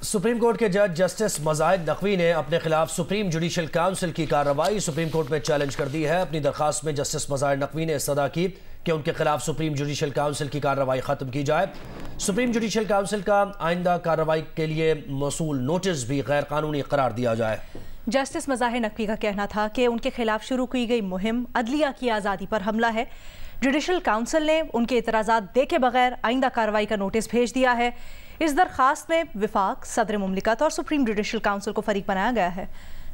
Supreme court के जज justice मज़ाहिद Naqvi ने अपने खिलाफ सुप्रीम जुडिशल काउंसिल की कार्रवाई सुप्रीम कोर्ट में चैलेंज कर दी है। अपनी दरखास्त में जस्टिस मज़ाहिद नकवी ने सदा की कि उनके खिलाफ सुप्रीम जुडिशल काउंसिल की कार्रवाई खत्म की जाए। सुप्रीम जुडिशल काउंसिल का आइंदा कार्रवाई के लिए मौसूल नोटिस भी गैर कानूनी करार दिया जाए। जस्टिस मज़ाहिद नकवी का कहना था कि उनके खिलाफ शुरू की गई मुहिम अदलिया की आज़ादी पर हमला है। जुडिशल काउंसिल ने उनके इतराज़ात देखे बगैर आइंदा कार्रवाई का नोटिस भेज दिया है। इस दरखास्त में विफाक, सदर मुमलिकत और सुप्रीम जुडिशल काउंसिल को फरीक बनाया गया है।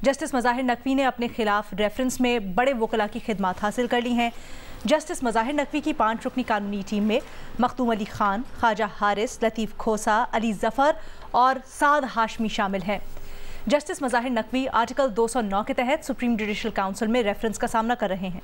जस्टिस मज़ाहिद नकवी ने अपने खिलाफ रेफरेंस में बड़े वकला की खिदमात हासिल कर ली हैं। जस्टिस मज़ाहिद नकवी की 5 रुकनी कानूनी टीम में मखदूम अली खान, ख्वाजा हारिस, लतीफ़ खोसा, अली जफ़र और साद हाशमी शामिल हैं। जस्टिस मज़ाहिद नकवी आर्टिकल 209 के तहत सुप्रीम जुडिशल काउंसिल में रेफरेंस का सामना कर रहे हैं।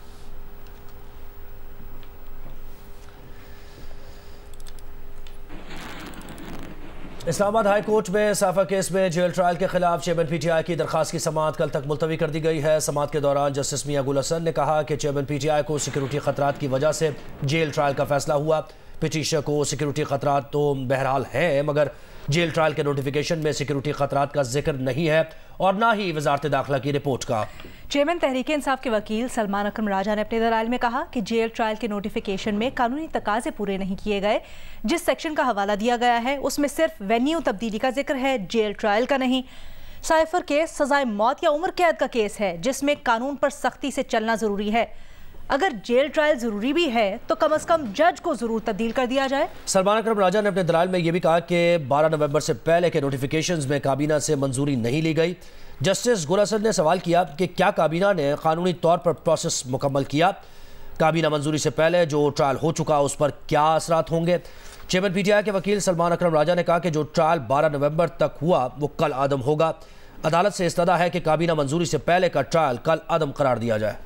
इस्लामाबाद हाई कोर्ट में साफा केस में जेल ट्रायल के खिलाफ चेयरमैन पीटीआई की दरखास्त की समाअत कल तक मुलतवी कर दी गई है। समाअत के दौरान जस्टिस मियां गुल हसन ने कहा कि चेयरमैन पीटीआई को सिक्योरिटी खतरात की वजह से जेल ट्रायल का फैसला हुआ। पिटीशनर को सिक्योरिटी खतरात तो बहरहाल हैं, मगर जेल ट्रायल के नोटिफिकेशन में सिक्योरिटी खतरात का जिक्र नहीं है और ना ही वजारत दाखिला की रिपोर्ट का। चेयरमैन तहरीक इंसाफ के वकील सलमान अकरम राजा ने अपने दलाइल में कहा कि जेल ट्रायल के नोटिफिकेशन में कानूनी तकाजे पूरे नहीं किए गए। जिस सेक्शन का हवाला दिया गया है उसमें सिर्फ वेन्यू तब्दीली का जिक्र है, जेल ट्रायल का नहीं। साइफर केस सजाए मौत या उम्र कैद का केस है जिसमें कानून पर सख्ती से चलना जरूरी है। अगर जेल ट्रायल जरूरी भी है तो कम से कम जज को जरूर तब्दील कर दिया जाए। सलमान अकरम राजा ने अपने दलाइल में यह भी कहा कि 12 नवंबर से पहले के नोटिफिकेशंस में काबीना से मंजूरी नहीं ली गई। जस्टिस गुल हसन ने सवाल किया कि क्या काबीना ने कानूनी तौर पर प्रोसेस मुकम्मल किया। काबीना मंजूरी से पहले जो ट्रायल हो चुका उस पर क्या असरात होंगे। चेयरमैन पीटीआई के वकील सलमान अकरम राजा ने कहा कि जो ट्रायल 12 नवंबर तक हुआ वो कल आदम होगा। अदालत से इस्तदा है कि काबीना मंजूरी से पहले का ट्रायल कल आदम करार दिया जाए।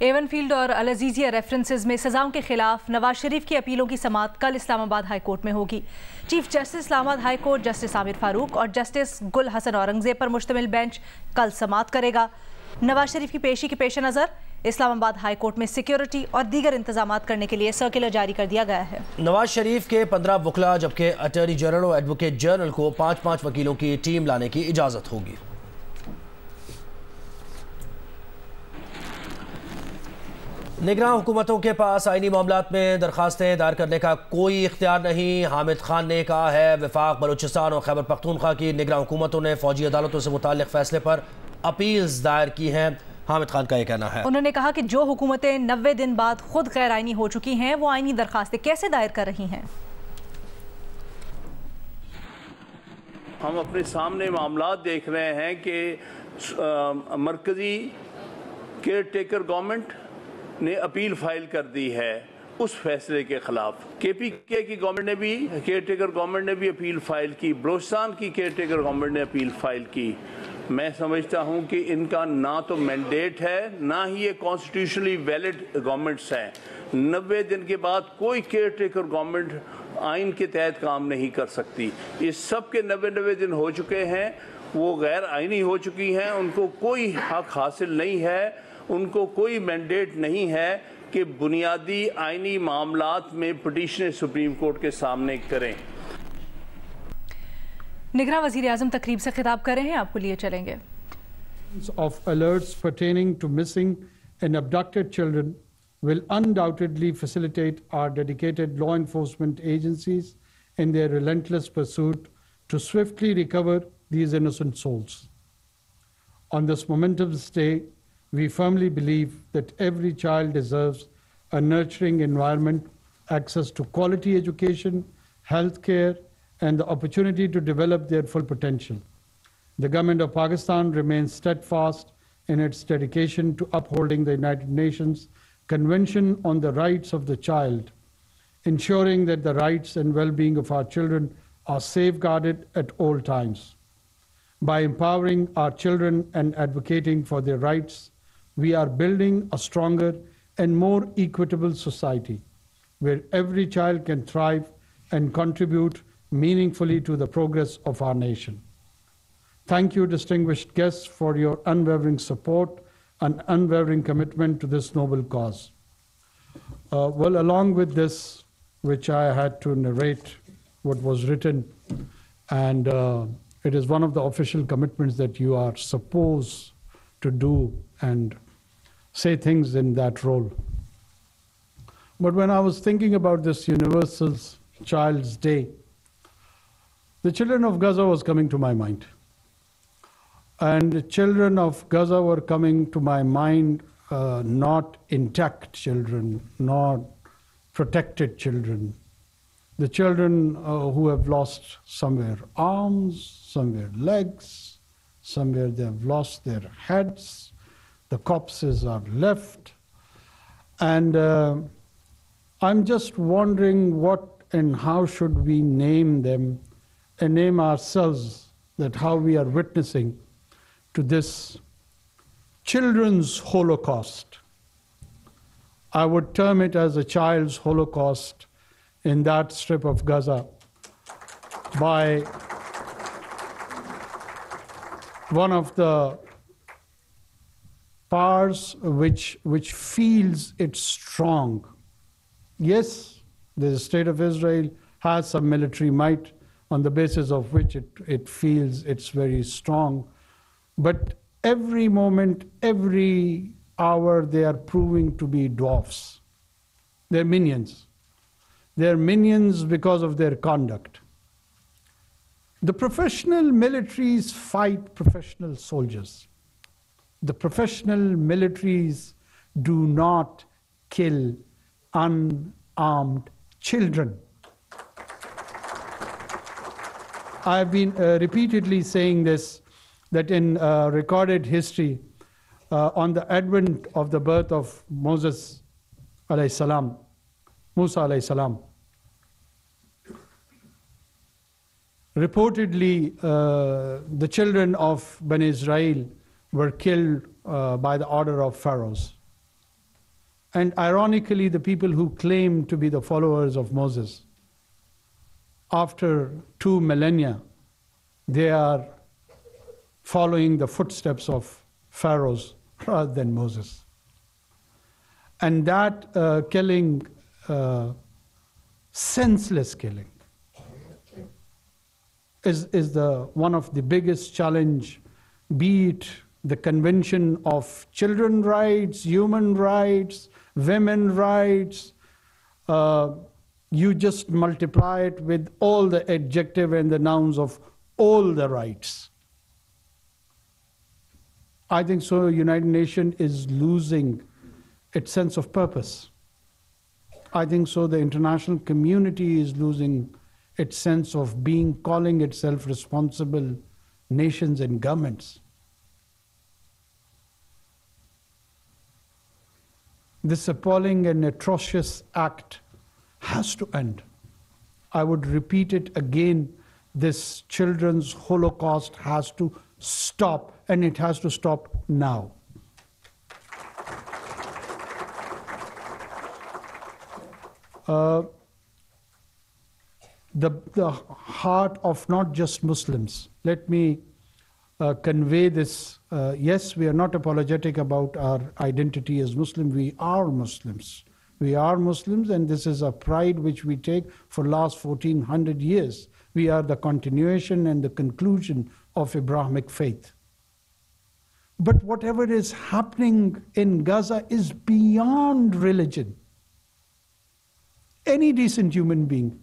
एवन फील्ड और अल अजीजिया रेफरेंसेस में सजाओं के खिलाफ नवाज शरीफ की अपीलों की समाअत कल इस्लामाबाद हाई कोर्ट में होगी। Chief justice Islamabad high court justice Aamir Farooq और जस्टिस गुल हसन औरंगजेब पर मुश्तमिल बेंच कल समाअत करेगा। नवाज शरीफ की पेशी के पेश नज़र इस्लामाबाद हाई कोर्ट में सिक्योरिटी और दीगर इंतजाम करने के लिए सर्कुलर जारी कर दिया गया है। नवाज शरीफ के 15 वकला जबकि अटॉर्नी जनरल और एडवोकेट जनरल को 5-5 वकीलों की टीम लाने की इजाज़त होगी। निगरान हुकूमतों के पास आईनी मामलात में दरखास्तें दायर करने का कोई इख्तियार नहीं। हामिद खान ने कहा है वफाक, बलूचिस्तान और खैबर पख्तूनख्वा की निगरान हुकूमतों ने फौजी अदालतों से मुताल्लिक फैसले पर अपील्स दायर की हैं। हामिद खान का यह कहना है। उन्होंने कहा कि जो हुकूमतें 90 दिन बाद खुद गैर आईनी हो चुकी हैं वो आईनी दरखास्तें कैसे दायर कर रही हैं। हम अपने सामने मामलात देख रहे हैं कि मरकजी केयर टेकर गवर्नमेंट ने अपील फाइल कर दी है उस फैसले के खिलाफ। केपीके की गवर्नमेंट ने भी, केयर टेकर गवर्नमेंट ने भी अपील फाइल की। बलूचिस्तान की केयर टेकर गवर्नमेंट ने अपील फाइल की। मैं समझता हूं कि इनका ना तो मैंडेट है ना ही ये कॉन्स्टिट्यूशनली वैलिड गवर्नमेंट्स हैं। 90 दिन के बाद कोई केयर टेकर गवर्नमेंट आइन के तहत काम नहीं कर सकती। इस सब के 90 दिन हो चुके हैं, वो गैर आइनी हो चुकी हैं, उनको कोई हक हासिल नहीं है, उनको कोई मैंडेट नहीं है कि बुनियादी आइनी मामलात में पिटीशन सुप्रीम कोर्ट के सामने करें। निगरान वज़ीर आज़म तकरीब से खिताब कर रहे हैं, आपको लिए चलेंगे। Of alerts pertaining to missing and abducted children will undoubtedly facilitate our dedicated law enforcement agencies in their relentless pursuit to swiftly recover these innocent souls. On this momentous day, we firmly believe that every child deserves a nurturing environment, access to quality education, health care, and the opportunity to develop their full potential. The government of Pakistan remains steadfast in its dedication to upholding the United Nations Convention on the Rights of the Child, ensuring that the rights and well-being of our children are safeguarded at all times. By empowering our children and advocating for their rights, we are building a stronger and more equitable society where every child can thrive and contribute meaningfully to the progress of our nation. Thank you, distinguished guests, for your unwavering support and unwavering commitment to this noble cause. Well, along with this, which I had to narrate what was written, and it is one of the official commitments that you are supposed to do and say things in that role. But when I was thinking about this Universal Child's Day, the children of Gaza was coming to my mind. And the children of Gaza were coming to my mind, not intact children, not protected children. The children who have lost somewhere arms, somewhere legs, somewhere they have lost their heads, the corpses are left. And I'm just wondering what and how should we name them and name ourselves, that how we are witnessing to this children's Holocaust. I would term it as a child's Holocaust in that strip of Gaza by one of the powers which feels it's strong. Yes, the state of Israel has some military might on the basis of which it feels it's very strong. But every moment, every hour, they are proving to be dwarfs. They're minions. They're minions because of their conduct. The professional militaries fight professional soldiers. The professional militaries do not kill unarmed children. I've been repeatedly saying this, that in recorded history, on the advent of the birth of Moses alayhi salam, Musa alayhi salam, reportedly the children of Bani Israel were killed by the order of pharaohs. And ironically, the people who claim to be the followers of Moses, after 2 millennia, they are following the footsteps of pharaohs rather than Moses. And that killing, senseless killing, is one of the biggest challenge, be it the Convention of Children's Rights, Human Rights, Women's Rights. You just multiply it with all the adjective and the nouns of all the rights. I think so United Nations is losing its sense of purpose. I think so the international community is losing its sense of calling itself responsible nations and governments. This appalling and atrocious act has to end. I would repeat it again, this children's Holocaust has to stop, and it has to stop now. The heart of not just Muslims. Let me convey this. Yes, we are not apologetic about our identity as Muslim. We are Muslims. We are Muslims, and this is a pride which we take for last 1400 years. We are the continuation and the conclusion of Abrahamic faith. But whatever is happening in Gaza is beyond religion. Any decent human being,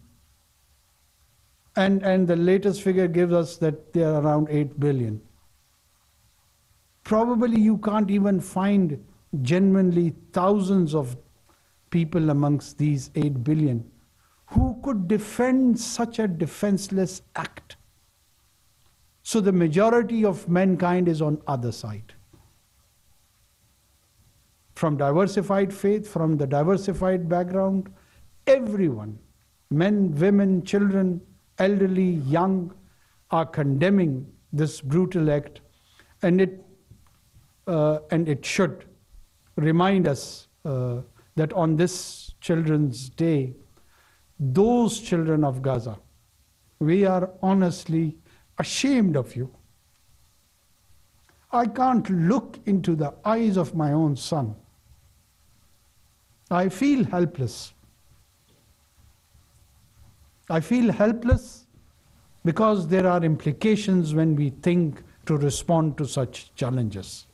and the latest figure gives us that they are around 8 billion. Probably you can't even find genuinely thousands of people amongst these 8 billion who could defend such a defenseless act. So the majority of mankind is on other side. From diversified faith, from the diversified background, everyone, men, women, children, elderly, young, are condemning this brutal act, and it should remind us that on this Children's Day, those children of Gaza, we are honestly ashamed of you. I can't look into the eyes of my own son I feel helpless. I feel helpless because there are implications when we think to respond to such challenges.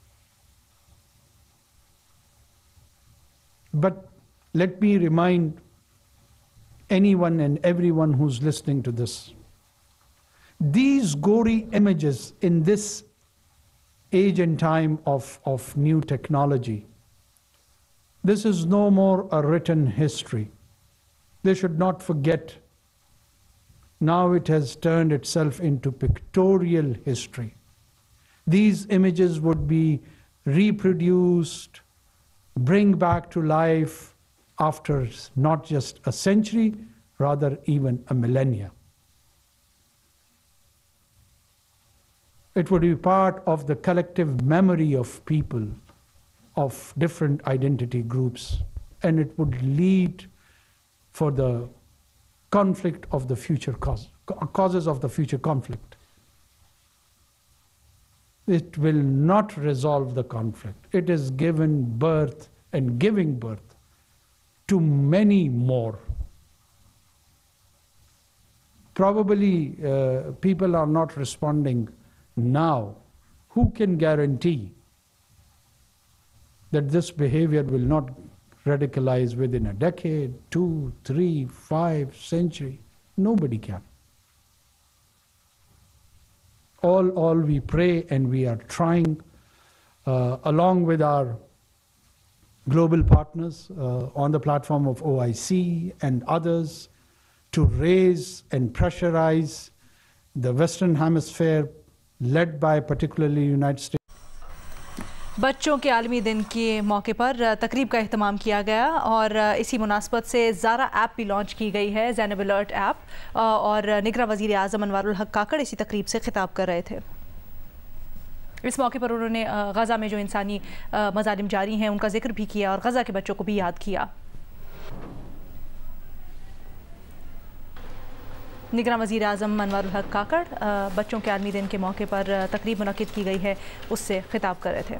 But let me remind anyone and everyone who's listening to this, these gory images in this age and time of new technology, this is no more a written history. They should not forget. Now it has turned itself into pictorial history. These images would be reproduced, bring back to life after not just a century, rather even a millennia. It would be part of the collective memory of people of different identity groups, and it would lead for the conflict of the future causes of the future conflict. It will not resolve the conflict. It is given birth and giving birth to many more. Probably people are not responding now. Who can guarantee that this behavior will not radicalize within a decade, 2, 3, 5 century? Nobody can. All we pray, and we are trying, along with our global partners on the platform of OIC and others, to raise and pressurize the Western Hemisphere, led by particularly United States. बच्चों के आलमी दिन के मौके पर तकरीब का एहतमाम किया गया और इसी मुनासबत से ज़ारा ऐप भी लॉन्च की गई है, ज़ैनब अलर्ट ऐप, और निगरां वज़ीर आज़म अनवारुल हक काकड़ इसी तकरीब से खिताब कर रहे थे। इस मौके पर उन्होंने गज़ा में जो इंसानी मज़ालिम जारी हैं उनका जिक्र भी किया और गज़ा के बच्चों को भी याद किया। निगरां वज़ीर आज़म अनवारुल हक काकड़ बच्चों के आलमी दिन के मौके पर तकरीब मुनक़िद की गई है, उससे खिताब कर रहे थे।